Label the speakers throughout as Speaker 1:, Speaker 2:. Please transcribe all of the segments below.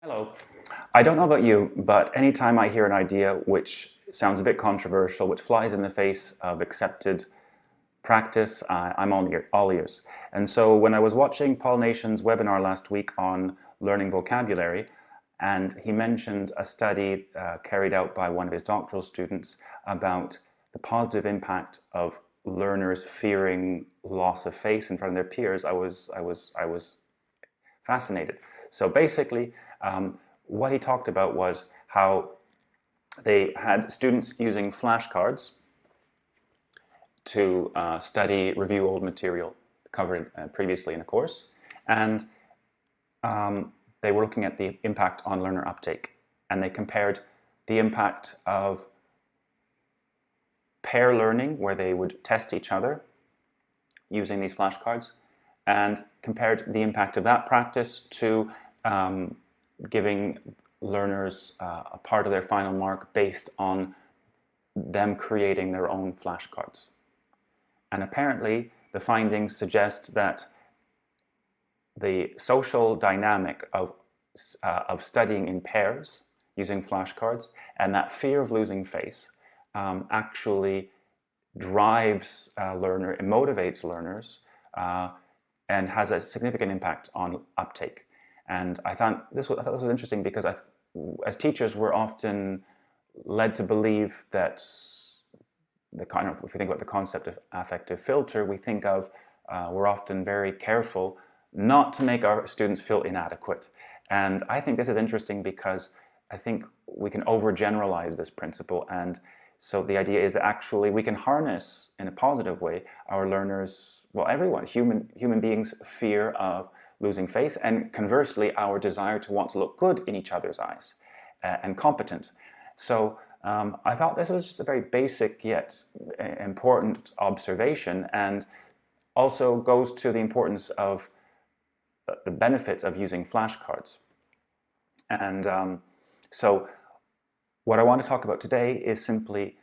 Speaker 1: Hello. I don't know about you, but anytime I hear an idea which sounds a bit controversial, which flies in the face of accepted practice, I'm all ears. And so when I was watching Paul Nation's webinar last week on learning vocabulary, and he mentioned a study carried out by one of his doctoral students about the positive impact of learners fearing loss of face in front of their peers, I was fascinated. So basically, what he talked about was how they had students using flashcards to review old material covered previously in a course, and they were looking at the impact on learner uptake, and they compared the impact of pair learning, where they would test each other using these flashcards, and compared the impact of that practice to giving learners a part of their final mark based on them creating their own flashcards. And apparently the findings suggest that the social dynamic of studying in pairs using flashcards and that fear of losing face actually drives learners, it motivates learners, and has a significant impact on uptake. And I thought this was interesting because as teachers, we're often led to believe that if we think about the concept of affective filter, we think of we're often very careful not to make our students feel inadequate. And I think this is interesting because I think we can overgeneralize this principle, and so the idea is that actually we can harness in a positive way our learners, well, everyone, human beings' fear of losing face, and conversely our desire to want to look good in each other's eyes and competent. So I thought this was just a very basic yet important observation, and also goes to the importance of the benefits of using flashcards. And so what I want to talk about today is simply,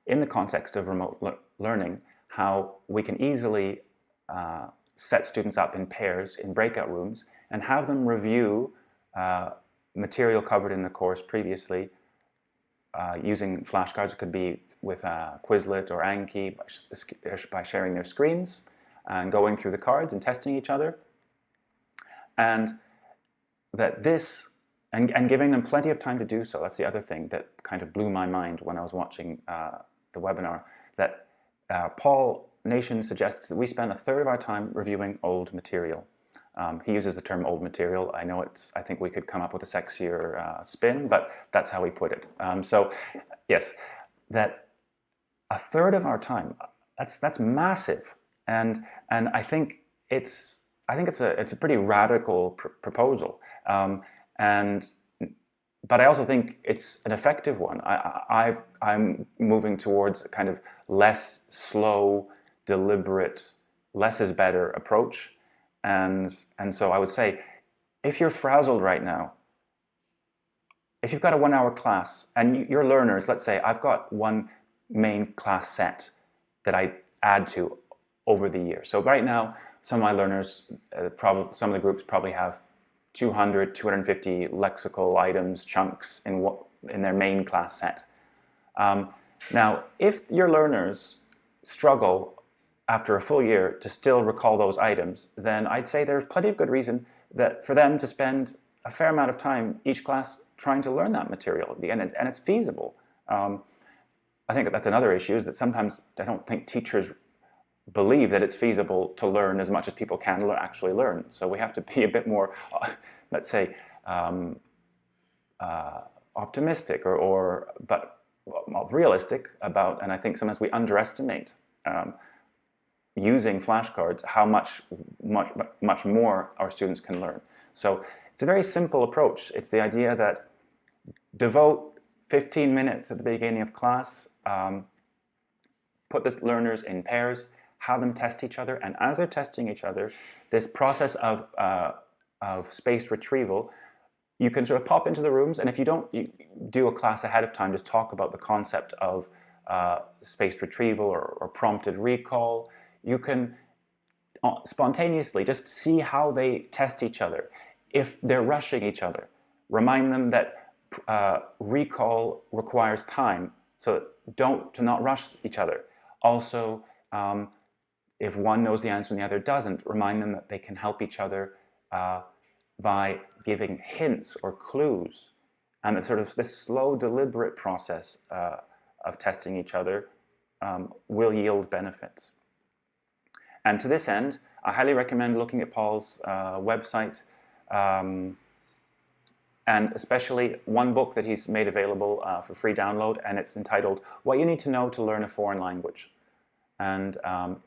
Speaker 1: in the context of remote learning, how we can easily set students up in pairs in breakout rooms and have them review material covered in the course previously using flashcards. It could be with Quizlet or Anki by sharing their screens and going through the cards and testing each other. And that this, and giving them plenty of time to do so. That's the other thing that kind of blew my mind when I was watching the webinar, that Paul Nation suggests that we spend a third of our time reviewing old material. He uses the term old material. I think we could come up with a sexier spin, but that's how we put it. So yes, that a third of our time, that's massive. And I think it's a pretty radical proposal. But I also think it's an effective one. I'm moving towards a kind of less slow, deliberate, less is better approach. And so I would say, if you're frazzled right now, if you've got a 1 hour class and your learners, let's say I've got one main class set that I add to over the year. So right now, some of my learners, some of the groups probably have 200, 250 lexical items, chunks in their main class set. Now, if your learners struggle after a full year to still recall those items, then I'd say there's plenty of good reason for them to spend a fair amount of time each class trying to learn that material, and it's feasible. I think that's another issue, is that sometimes I don't think teachers believe that it's feasible to learn as much as people can actually learn. So we have to be a bit more, let's say, optimistic but realistic about, and I think sometimes we underestimate using flashcards how much more our students can learn. So it's a very simple approach. It's the idea that devote 15 minutes at the beginning of class, put the learners in pairs, have them test each other, and as they're testing each other, this process of spaced retrieval, you can sort of pop into the rooms, and if you don't do a class ahead of time, just talk about the concept of spaced retrieval or prompted recall. You can spontaneously just see how they test each other. If they're rushing each other, Remind them that recall requires time, so to not rush each other. Also, if one knows the answer and the other doesn't, remind them that they can help each other by giving hints or clues, and that sort of this slow, deliberate process of testing each other will yield benefits. And to this end, I highly recommend looking at Paul's website, and especially one book that he's made available for free download, and it's entitled What You Need to Know to Learn a Foreign Language. And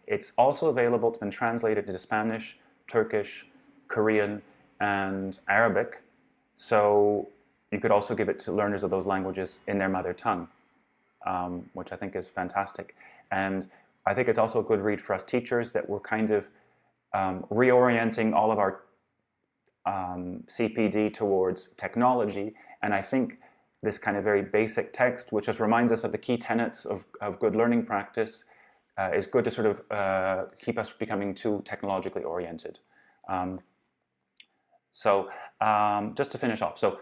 Speaker 1: it's also available, it's been translated into Spanish, Turkish, Korean, and Arabic. So you could also give it to learners of those languages in their mother tongue, which I think is fantastic. And I think it's also a good read for us teachers, that we're kind of reorienting all of our CPD towards technology. And I think this kind of very basic text, which just reminds us of the key tenets of good learning practice, is good to sort of keep us becoming too technologically oriented. Just to finish off, so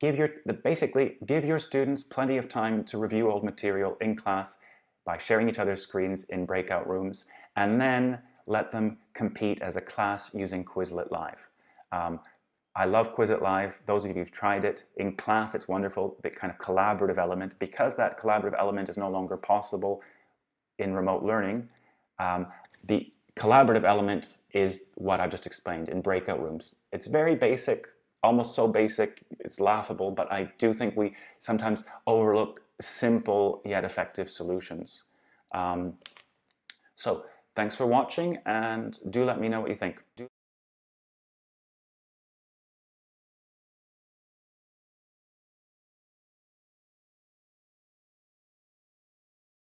Speaker 1: basically give your students plenty of time to review old material in class by sharing each other's screens in breakout rooms, and then let them compete as a class using Quizlet Live. I love Quizlet Live. Those of you who've tried it in class, it's wonderful, the kind of collaborative element. Because that collaborative element is no longer possible in remote learning, the collaborative element is what I've just explained in breakout rooms. It's very basic, almost so basic it's laughable, but I do think we sometimes overlook simple yet effective solutions. So thanks for watching, and do let me know what you think.